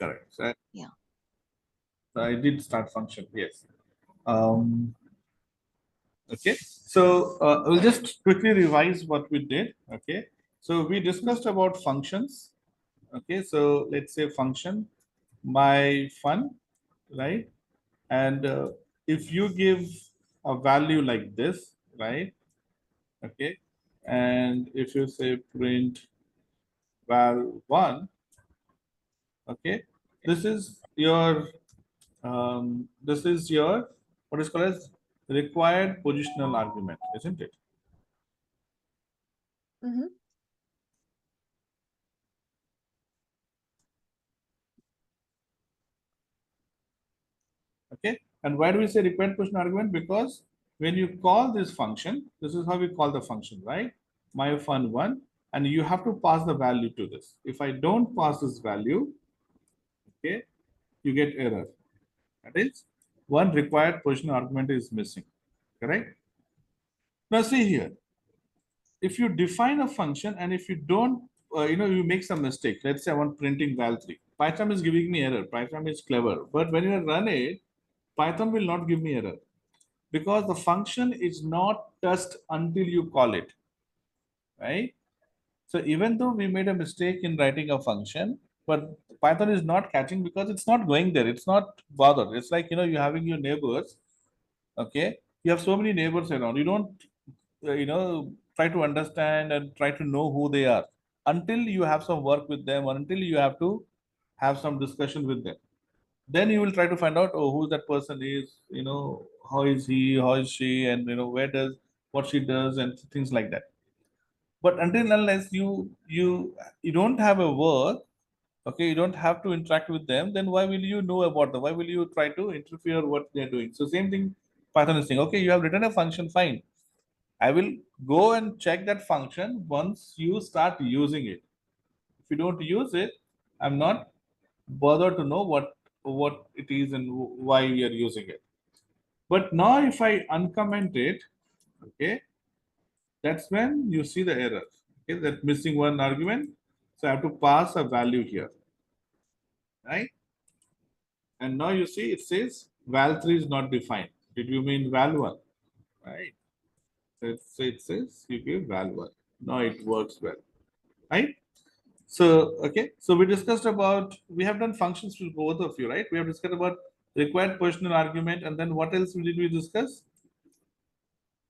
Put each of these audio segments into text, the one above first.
Correct. So Yeah. I did start function. Yes. Um, okay. So we'll just quickly revise what we did. Okay. So we discussed about functions. Okay. So let's say function my fun, right? And if you give a value like this, right? Okay. And if you say print val1, okay, this is your what is called as required positional argument, isn't it? Mm-hmm. Okay. And why do we say required positional argument? Because when you call this function, this is how we call the function, right? My fun one, and you have to pass the value to this. If I don't pass this value, okay, you get error. That is, one required positional argument is missing. Correct? Now see here, if you define a function and if you don't, you make some mistake. Let's say I want printing val3. Python is giving me error. Python is clever, but when you run it, Python will not give me error because the function is not touched until you call it, right? So even though we made a mistake in writing a function, but Python is not catching because it's not going there. It's not bothered. It's like, you're having your neighbors. Okay, you have so many neighbors around. You don't, try to understand and try to know who they are until you have some work with them or until you have to have some discussion with them. Then you will try to find out, oh, who that person is, how is he, how is she, and where does what she does and things like that. But until and unless you don't have a work, okay, you don't have to interact with them, then why will you know about them? Why will you try to interfere what they're doing? So same thing Python is saying, okay, you have written a function, fine. I will go and check that function once you start using it. If you don't use it, I'm not bothered to know what it is and why we are using it. But now if I uncomment it, okay, that's when you see the error. Okay, that missing one argument. So I have to pass a value here, right? And now you see it says val3 is not defined. Did you mean val1? Right? So it says you give val1. Now it works well, right? So, okay. So we discussed about, we have done functions with both of you, right? We have discussed about required positional argument. And then what else did we discuss?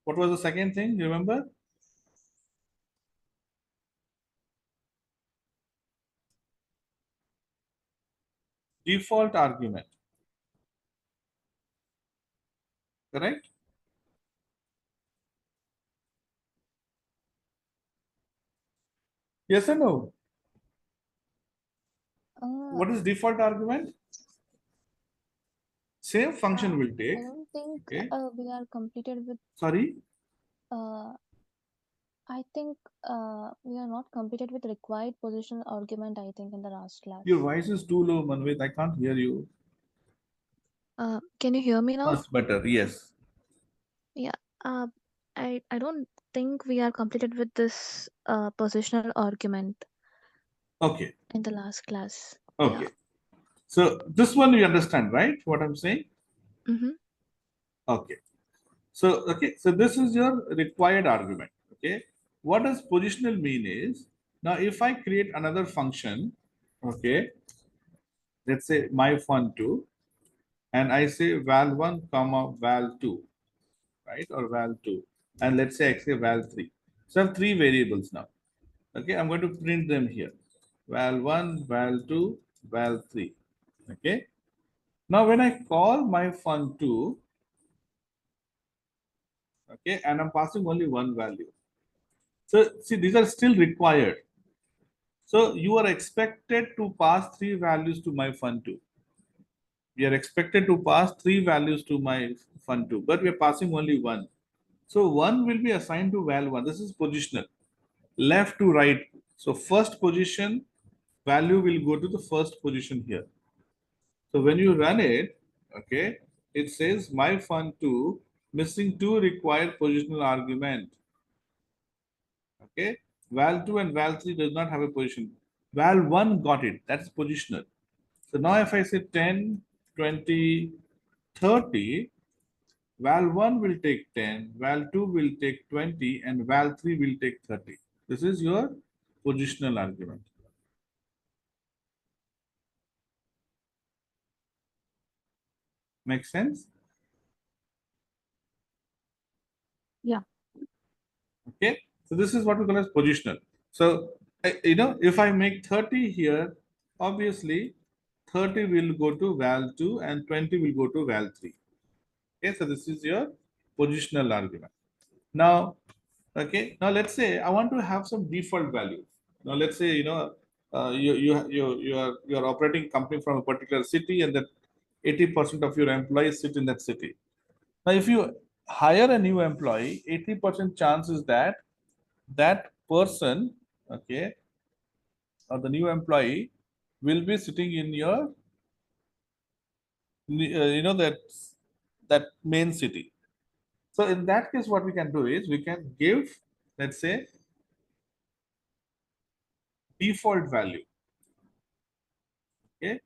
What was the second thing? You remember? Default argument, correct? Yes or no? Uh, What is default argument? Same function will I take, don't think okay. we are completed with. Sorry, Uh, I think we are not completed with required positional argument. I think in the last your class. voice is too low, Manvit. I can't hear you. Can you hear me now? Much better. Yes. Yeah. Uh, I don't think we are completed with this positional argument Okay. in the last class. Yeah. Okay. So this one you understand, right? What I'm saying? Mm-hmm. Okay. So, okay, so this is your required argument. Okay. What does positional mean is, now if I create another function, okay, let's say my fun2, and I say val1 comma val2, right, or val2, and let's say I say val3. So I have three variables now. Okay, I'm going to print them here. Val1, val2, val3. Okay. Now when I call my fun2, okay, and I'm passing only one value. So see, these are still required. So you are expected to pass three values to my fun2. We are expected to pass three values to my fun2, but we are passing only one. So one will be assigned to val1. This is positional, left to right. So first position value will go to the first position here. So when you run it, okay, it says my fun2 missing two required positional argument. Okay, val2 and val3 does not have a position. Val1 got it. That's positional. So now if I say 10, 20, 30, val 1 will take 10, val 2 will take 20, and val 3 will take 30. This is your positional argument. Make sense? Yeah. Okay. So this is what we call as positional. So, if I make 30 here, obviously 30 will go to val 2 and 20 will go to val 3. Okay. So this is your positional argument. Now, okay. Now let's say I want to have some default value. Now let's say, you are operating company from a particular city and that 80% of your employees sit in that city. Now, if you hire a new employee, 80% chance is that that person, okay, or the new employee will be sitting in your, that main city. So in that case, what we can do is we can give, let's say, default value. Okay.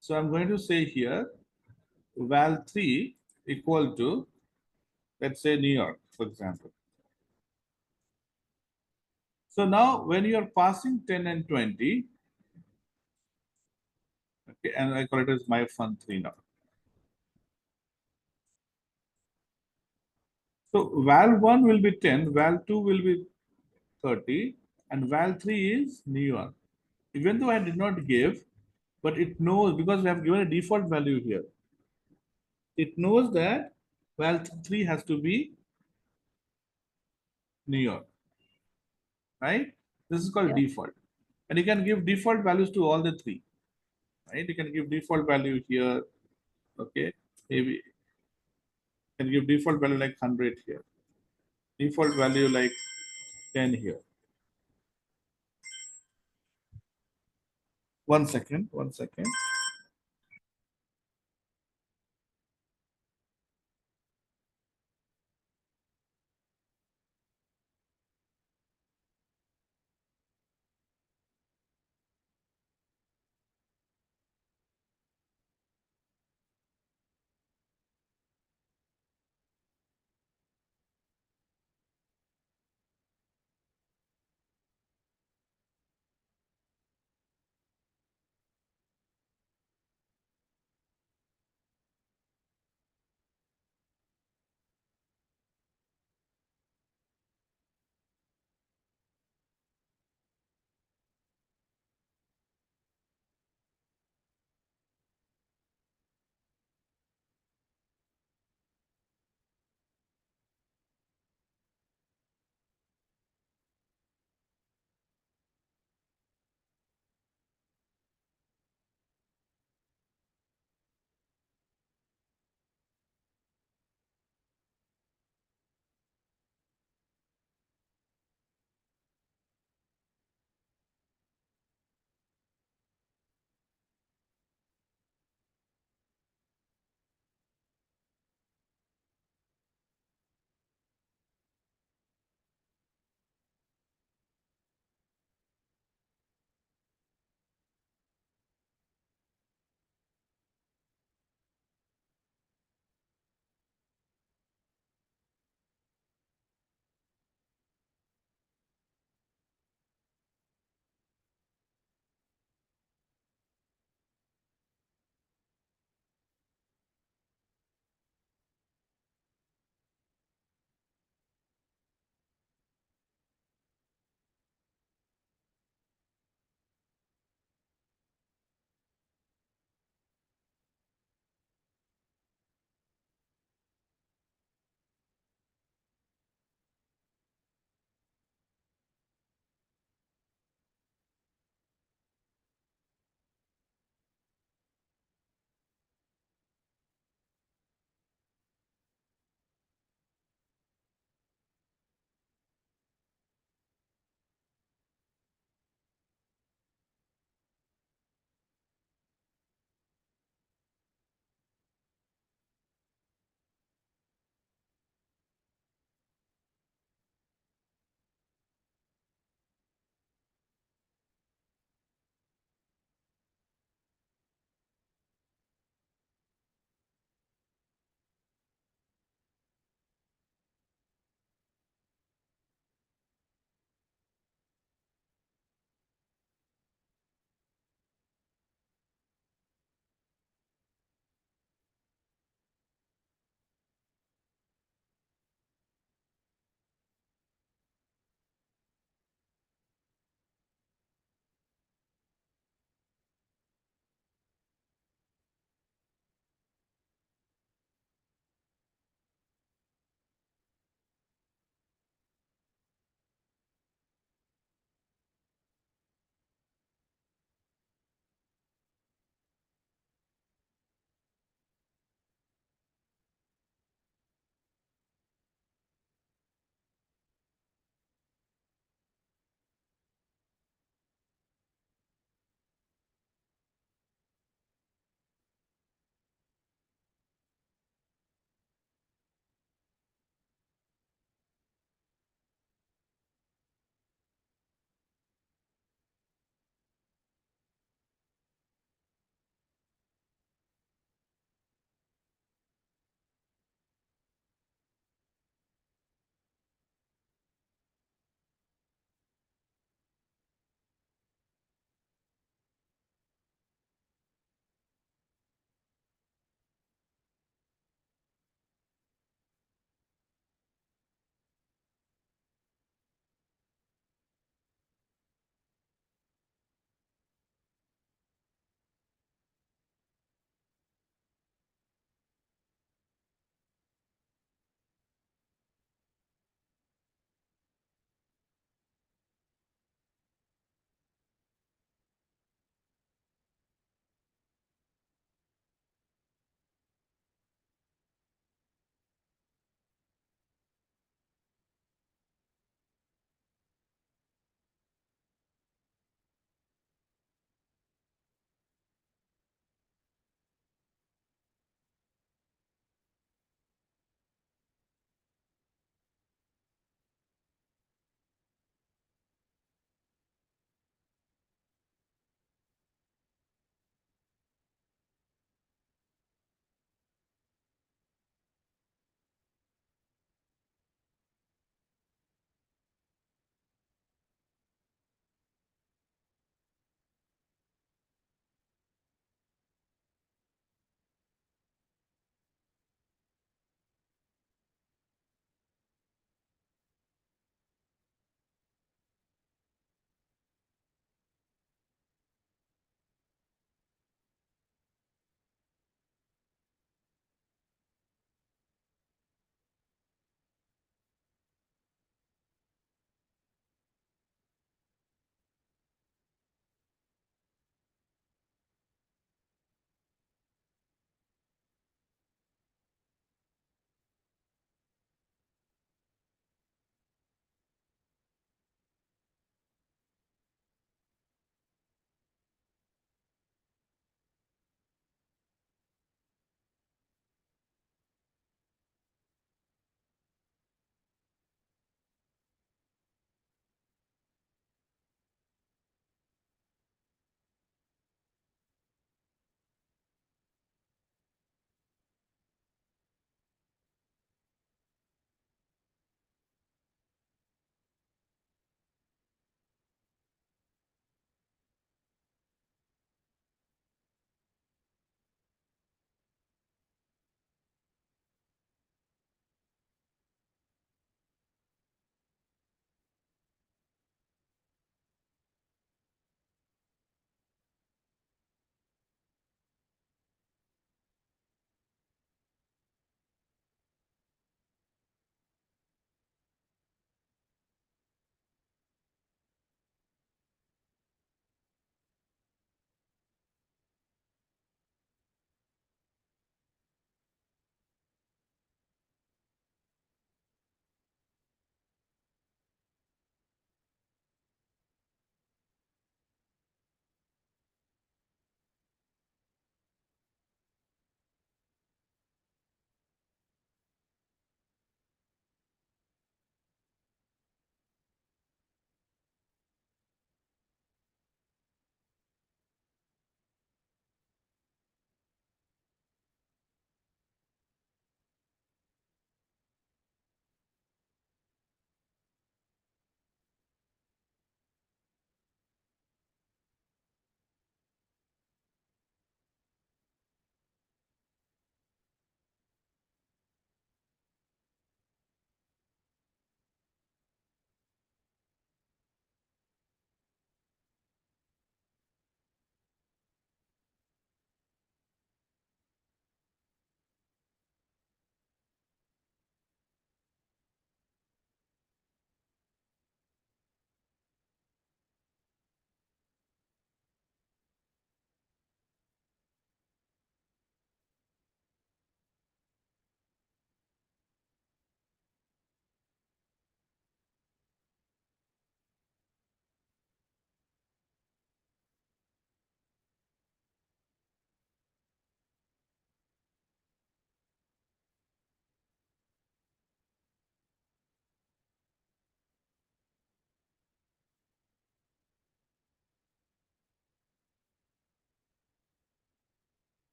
So I'm going to say here val 3 equal to, let's say, New York, for example. So now when you are passing 10 and 20, okay, and I call it as my fun 3 now. So val 1 will be 10, val 2 will be 30, and val 3 is New York. Even though I did not give, but it knows because we have given a default value here. It knows that val 3 has to be New York, right? This is called Yeah. default. And you can give default values to all the three, right? You can give default value here, okay? Maybe you can give default value like 100 here, default value like 10 here. One second, one second.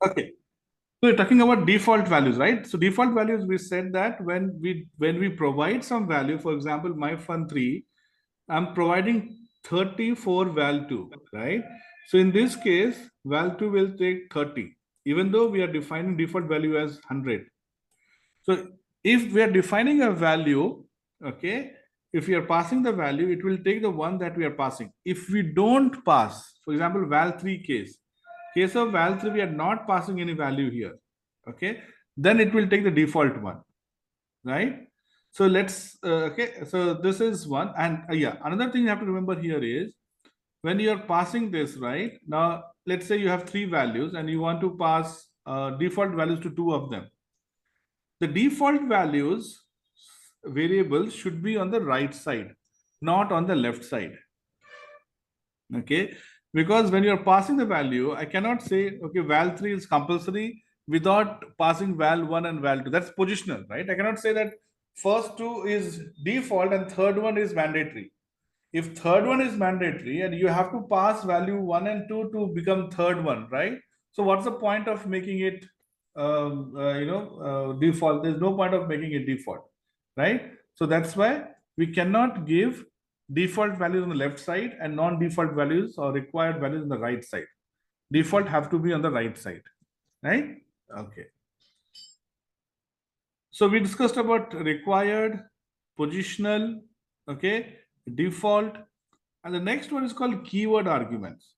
Okay. So we're talking about default values, right? So default values, we said that when we provide some value, for example, my fun3, I'm providing 34 val2, right? So in this case, val2 will take 30, even though we are defining default value as 100. So if we are defining a value, okay, if we are passing the value, it will take the one that we are passing. If we don't pass, for example, val3 case of val3, we are not passing any value here, okay, then it will take the default one, right? So let's, okay, so this is one. And yeah, another thing you have to remember here is when you're passing this, right? Now, let's say you have three values and you want to pass default values to two of them. The default values variables should be on the right side, not on the left side. Okay, because when you're passing the value, I cannot say, okay, val3 is compulsory without passing val1 and val2. That's positional, right? I cannot say that first two is default and third one is mandatory. If third one is mandatory and you have to pass value 1 and 2 to become third one, right? So what's the point of making it default? There's no point of making it default, right? So that's why we cannot give default values on the left side and non-default values or required values on the right side. Default have to be on the right side, right? Okay. So we discussed about required, positional, okay, default, and the next one is called keyword arguments.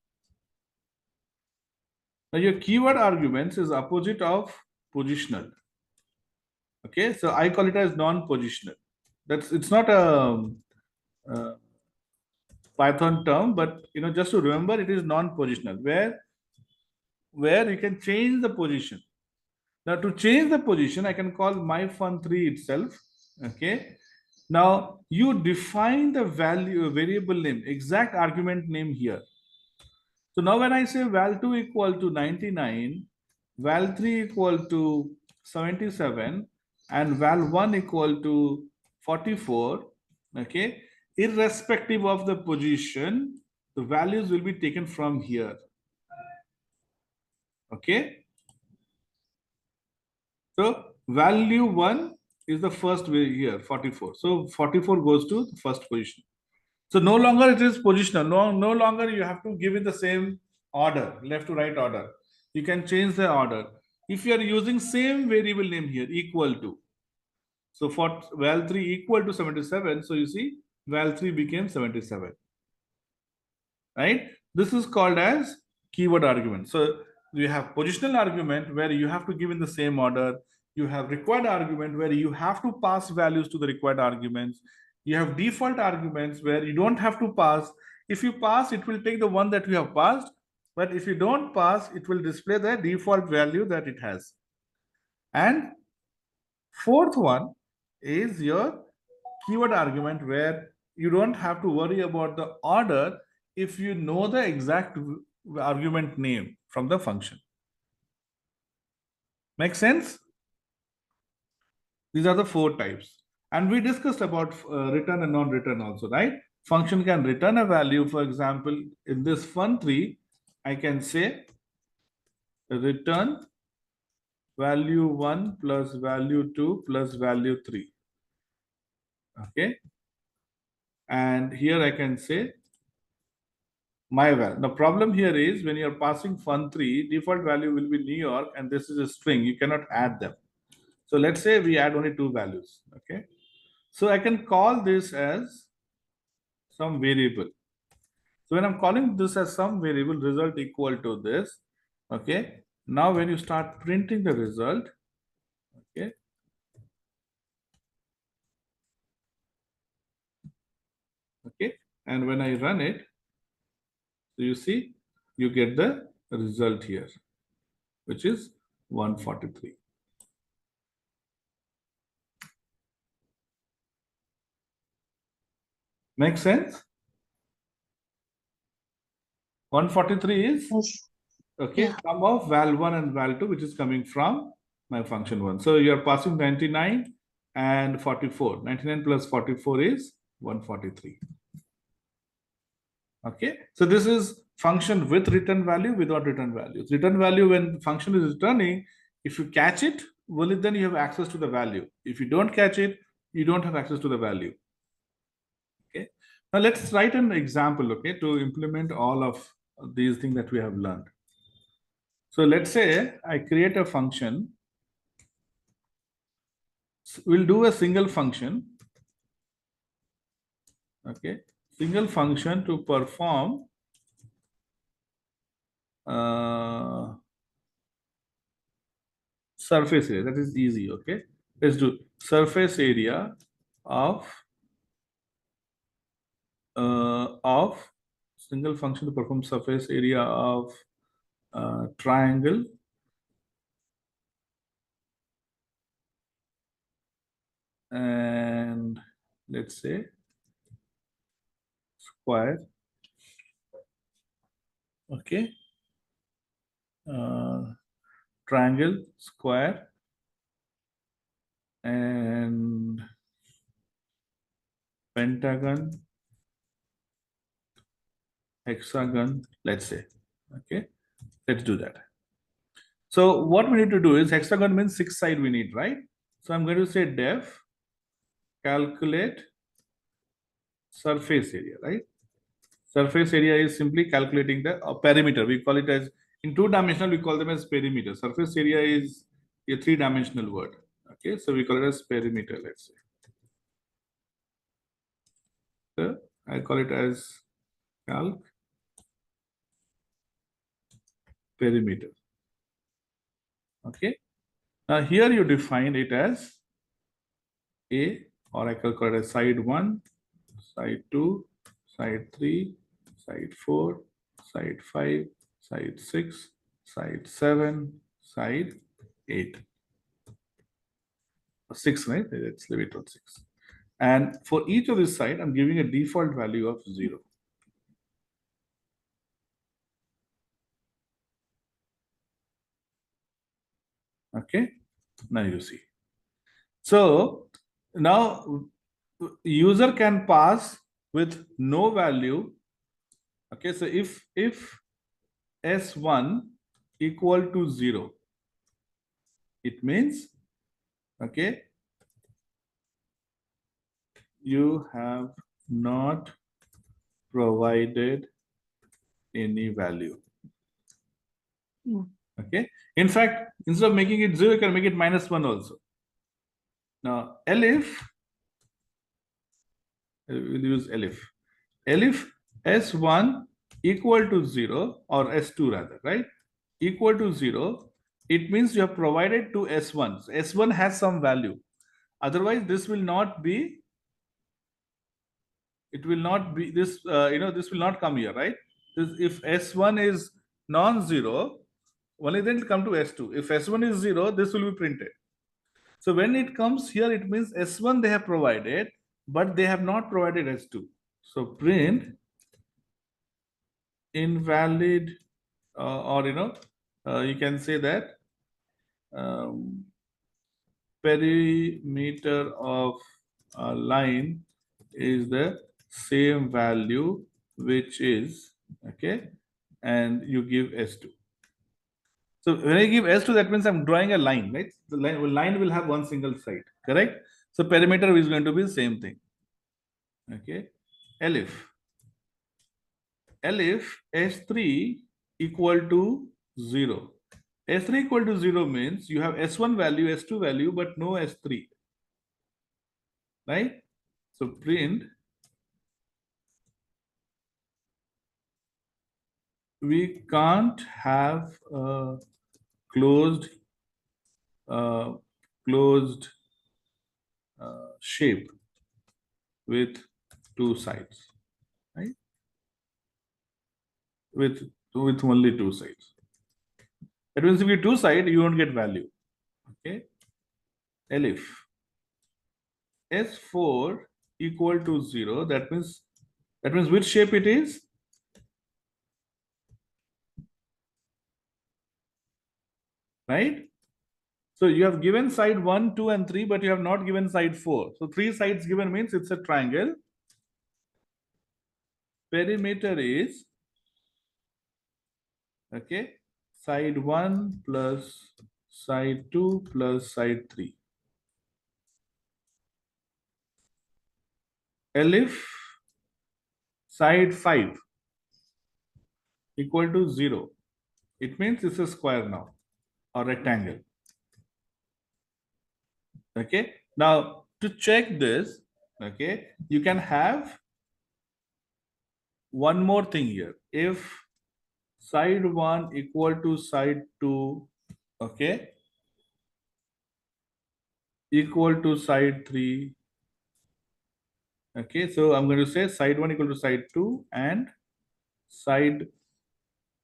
Now your keyword arguments is opposite of positional. Okay, so I call it as non-positional. It's not a Python term, but just to remember, it is non-positional, where you can change the position. Now to change the position, I can call my fun3 itself. Okay. Now you define the value variable name, exact argument name here. So now when I say val2 equal to 99, val3 equal to 77, and val1 equal to 44, okay, irrespective of the position, the values will be taken from here. Okay. So value 1 is the first way here, 44. So 44 goes to the first position. So no longer it is positional. No longer you have to give it the same order, left to right order. You can change the order. If you are using same variable name here, equal to. So for val3 equal to 77, so you see val3 became 77. Right? This is called as keyword argument. So you have positional argument where you have to give in the same order. You have required argument where you have to pass values to the required arguments. You have default arguments where you don't have to pass. If you pass, it will take the one that you have passed. But if you don't pass, it will display the default value that it has. And fourth one is your keyword argument where you don't have to worry about the order if you know the exact argument name from the function. Make sense? These are the four types. And we discussed about return and non-return also, right? Function can return a value. For example, in this fun3, I can say return value 1 plus value 2 plus value 3. Okay. And here I can say my val. The problem here is when you're passing fun3, default value will be New York, and this is a string. You cannot add them. So let's say we add only two values. Okay. So I can call this as some variable. So when I'm calling this as some variable, result equal to this. Okay. Now when you start printing the result, okay. Okay. And when I run it, so you see, you get the result here, which is 143. Make sense? 143 is okay, Yeah. sum of val1 and val2, which is coming from my function 1. So you are passing 99 and 44. 99 plus 44 is 143. Okay, so this is function with return value, without return values. Return value, when function is returning, if you catch it, only then you have access to the value. If you don't catch it, you don't have access to the value. Okay. Now let's write an example, okay, to implement all of these things that we have learned. So let's say I create a function. We'll do a single function. Okay. Single function to perform surface area. That is easy. Okay. Let's do surface area of single function to perform surface area of triangle and let's say square. Okay. Triangle, square, and pentagon, hexagon, let's say. Okay, let's do that. So what we need to do is hexagon means 6 side we need, right? So I'm going to say def calculate surface area, right? Surface area is simply calculating the perimeter. We call it as, in 2-dimensional, we call them as perimeter. Surface area is a 3-dimensional word. Okay, so we call it as perimeter, let's say. So I call it as calc perimeter. Okay. Now here you define it as A, or I can call it as side 1, side 2, side 3, side 4, side 5, side 6, side 7, side 8. 6, right? Let's leave it on 6. And for each of this side, I'm giving a default value of 0. Okay. Now you see. So now user can pass with no value. Okay, so if S1 equal to 0, it means, okay, you have not provided any value. Okay, in fact, instead of making it 0, you can make it -1 also. Now elif, we'll use elif. Elif S1 equal to 0, or S2 rather, right? Equal to 0, it means you have provided to S1. So S1 has some value. Otherwise, this will not be, it will not be this, this will not come here, right? This, if S1 is non-zero, only then it will come to S2. If S1 is 0, this will be printed. So when it comes here, it means S1 they have provided, but they have not provided S2. So print invalid, or you can say that perimeter of a line is the same value which is, okay, and you give S2. So when I give S2, that means I'm drawing a line, right? The line will have one single side, correct? So perimeter is going to be the same thing. Okay, elif S3 equal to 0. S3 equal to 0 means you have S1 value, S2 value, but no S3. Right? So print, we can't have a closed shape with 2 sides, right? With only 2 sides. That means if you 2 sides, you won't get value. Okay. Elif S4 equal to 0. That means which shape it is? Right? So you have given side 1, 2, and 3, but you have not given side 4. So 3 sides given means it's a triangle. Perimeter is Okay, side 1 plus side 2 plus side 3. Elif side 5 equal to 0. It means it's a square now or rectangle. Okay, now to check this, okay, you can have one more thing here. If side 1 equal to side 2, okay, equal to side 3. Okay, so I'm going to say side 1 equal to side 2 and side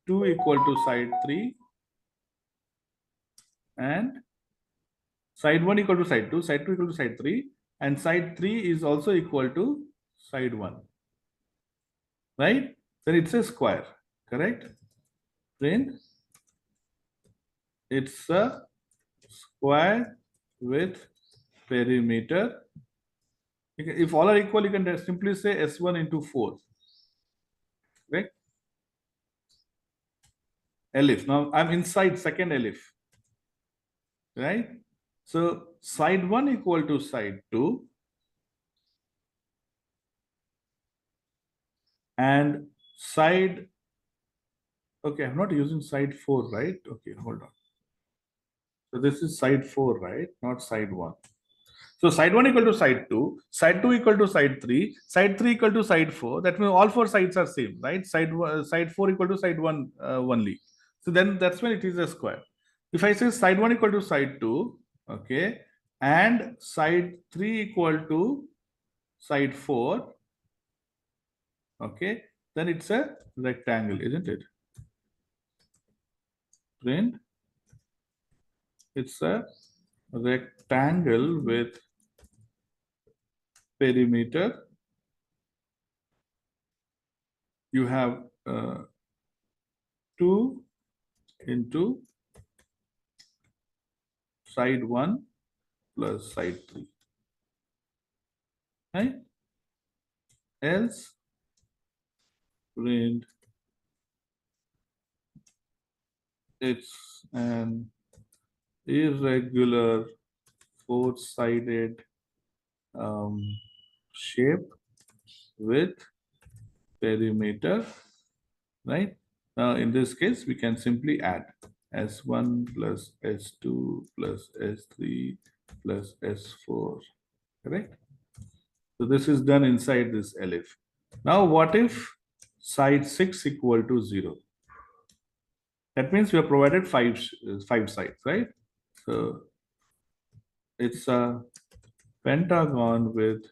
2 equal to side 3 and side 1 equal to side 2, side 2 equal to side 3 and side 3 is also equal to side 1, right? Then it's a square, correct? Then it's a square with perimeter. If all are equal, you can simply say S1 into 4, right? Elif. Now I'm inside second elif, right? So side 1 equal to side 2 and side, okay, I'm not using side 4, right? Okay, hold on. So this is side 4, right? Not side 1. So side 1 equal to side 2, side 2 equal to side 3, side 3 equal to side 4. That means all four sides are same, right? Side 4 equal to side 1 only. So then that's when it is a square. If I say side 1 equal to side 2, okay, and side 3 equal to side 4, okay, then it's a rectangle, isn't it? Print. It's a rectangle with perimeter. You have 2 into side 1 plus side 3. Right? Else, print it's an irregular four-sided shape with perimeter, right? Now in this case, we can simply add S1 plus S2 plus S3 plus S4, correct? So this is done inside this elif. Now what if side 6 equal to 0? That means we have provided five sides, right? So it's a pentagon with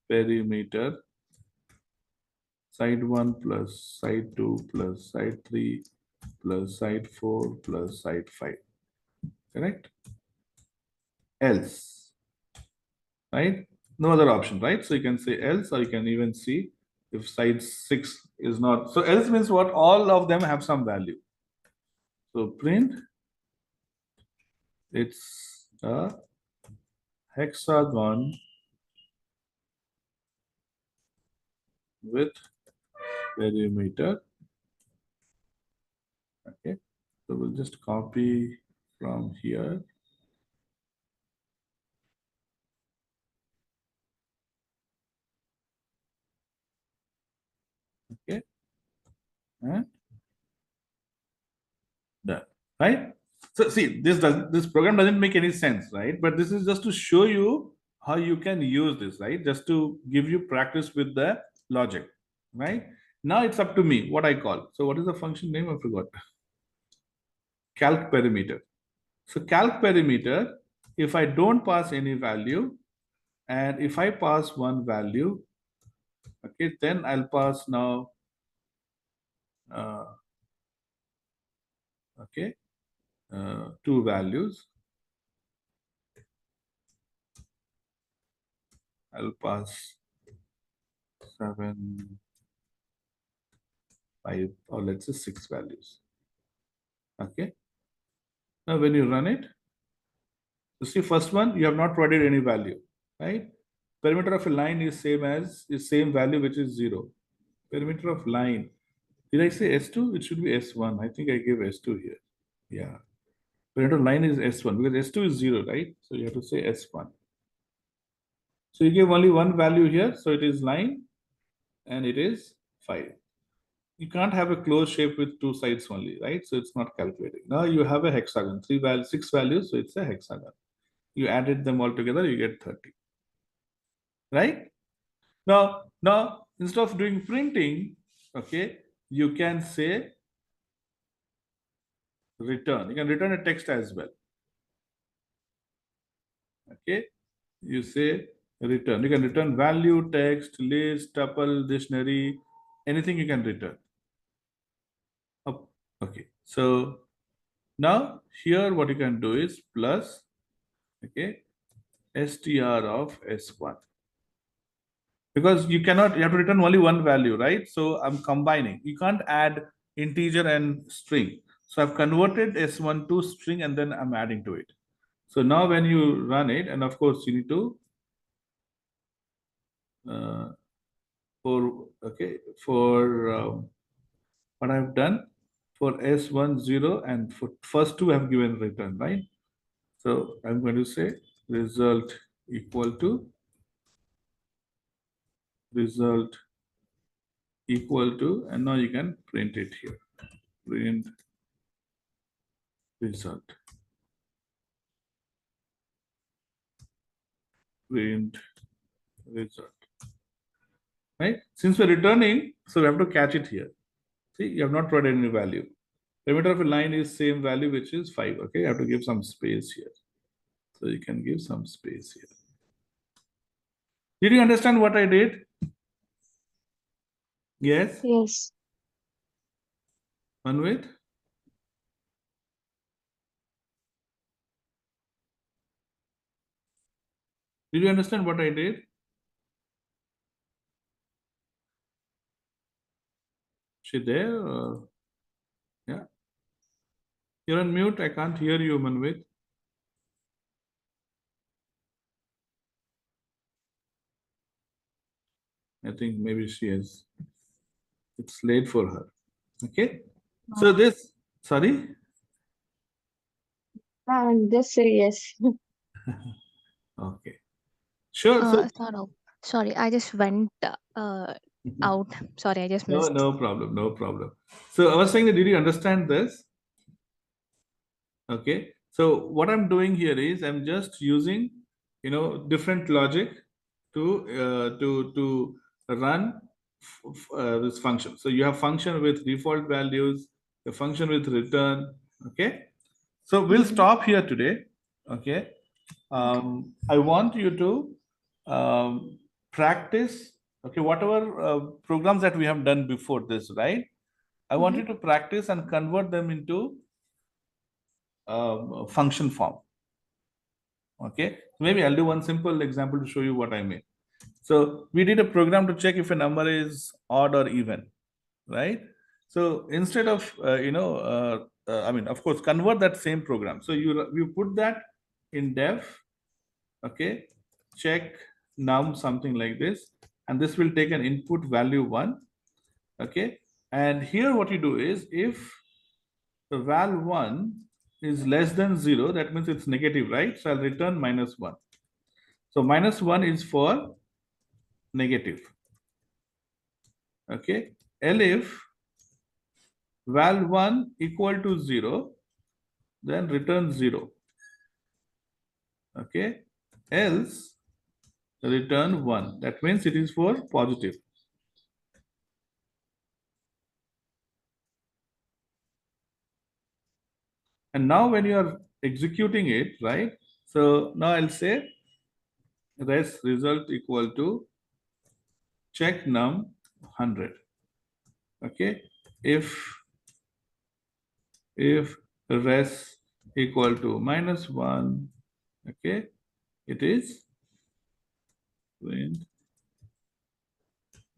perimeter, side 1 plus side 2 plus side 3 plus side 4 plus side 5, correct? Else, right? No other option, right? So you can say else, or you can even see if side 6 is not. So else means what? All of them have some value. So print, it's a hexagon with perimeter. Okay, so we'll just copy from here. Okay, and done, right? So see, this program doesn't make any sense, right? But this is just to show you how you can use this, right? Just to give you practice with the logic, right? Now it's up to me what I call. So what is the function name? I forgot. Calc perimeter. So calc perimeter, if I don't pass any value, and if I pass one value, okay, then I'll pass now, okay, two values. I'll pass 7, 5, or let's say 6 values. Okay. Now when you run it, you see first one, you have not provided any value, right? Perimeter of a line is same value, which is 0. Perimeter of line, Did I say S2? It should be S1. I think I gave S2 here. Yeah. Parental line is S1 because S2 is 0, right? So you have to say S1. So you give only one value here. So it is 9 and it is 5. You can't have a closed shape with two sides only, right? So it's not calculating. Now you have a hexagon, 6 values, so it's a hexagon. You added them all together, you get 30. Right? Now instead of doing printing, okay, you can say return. You can return a text as well. Okay, you say return. You can return value, text, list, tuple, dictionary, anything you can return. Okay, so now here what you can do is plus, okay, str of s1, because you have to return only one value, right? So I'm combining. You can't add integer and string. So I've converted s1 to string and then I'm adding to it. So now when you run it, and of course you need to for what I've done for S1 0 and for first two I've given return, right? So I'm going to say result equal to result equal to, and now you can print it here. Print result. Print result. Right? Since we're returning, so we have to catch it here. See, you have not provided any value. Perimeter of a line is same value, which is 5. Okay, you have to give some space here. So you can give some space here. Did you understand what I did? Yes? Yes. Manvit? Did you understand what I did? She there? Or... Yeah. You're on mute. I can't hear you, Manvit. I think maybe she is. It's late for her. Okay. So this, sorry? Just say yes. Okay. Sure. So, Sorry, I just went out. Sorry, I just no, missed. no problem. No problem. So I was saying that, did you understand this? Okay. So what I'm doing here is I'm just using, different logic to run this function. So you have function with default values, a function with return. Okay. So we'll stop here today. Okay. I want you to practice. Okay, whatever programs that we have done before this, right? I want you to practice and convert them into function form. Okay, maybe I'll do one simple example to show you what I mean. So we did a program to check if a number is odd or even, right? So instead of I mean, of course, convert that same program. So you put that in def, okay, check num something like this, and this will take an input value 1, okay. And here what you do is if the val1 is less than 0, that means it's negative, right? So I'll return -1. So -1 is for negative. Okay. Elif val1 equal to 0, then return 0. Okay. Else return 1. That means it is for positive. And now when you are executing it, right? So now I'll say res result equal to check num 100. Okay. If res equal to -1, okay, it is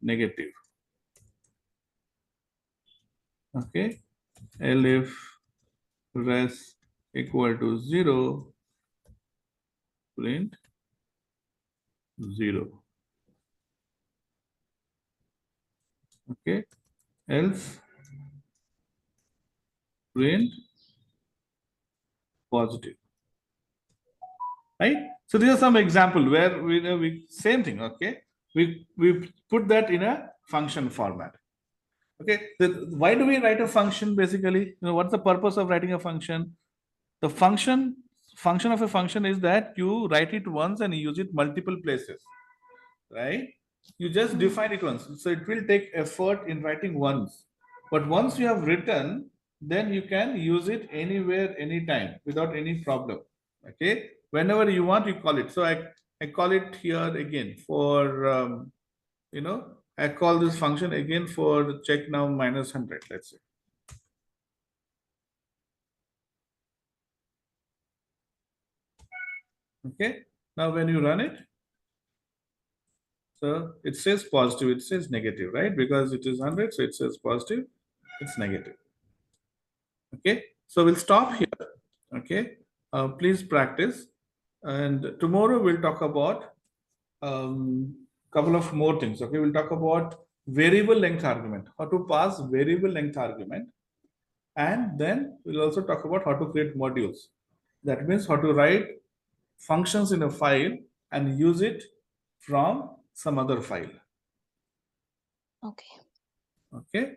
negative. Okay. Elif res equal to 0, print 0. Okay. Else print positive, right? So these are some example where we same thing, okay? We put that in a function format. Okay, why do we write a function basically? What's the purpose of writing a function? The function of a function is that you write it once and use it multiple places, right? You just define it once. So it will take effort in writing once. But once you have written, then you can use it anywhere, anytime without any problem. Okay. Whenever you want, you call it. So I call it here again for, I call this function again for check now -100, let's say. Okay. Now when you run it, so it says positive, it says negative, right? Because it is 100, so it says positive, it's negative. Okay, so we'll stop here. Okay, please practice. And tomorrow we'll talk about couple of more things. Okay, we'll talk about variable length argument, how to pass variable length argument. And then we'll also talk about how to create modules. That means how to write functions in a file and use it from some other file. Okay. Okay.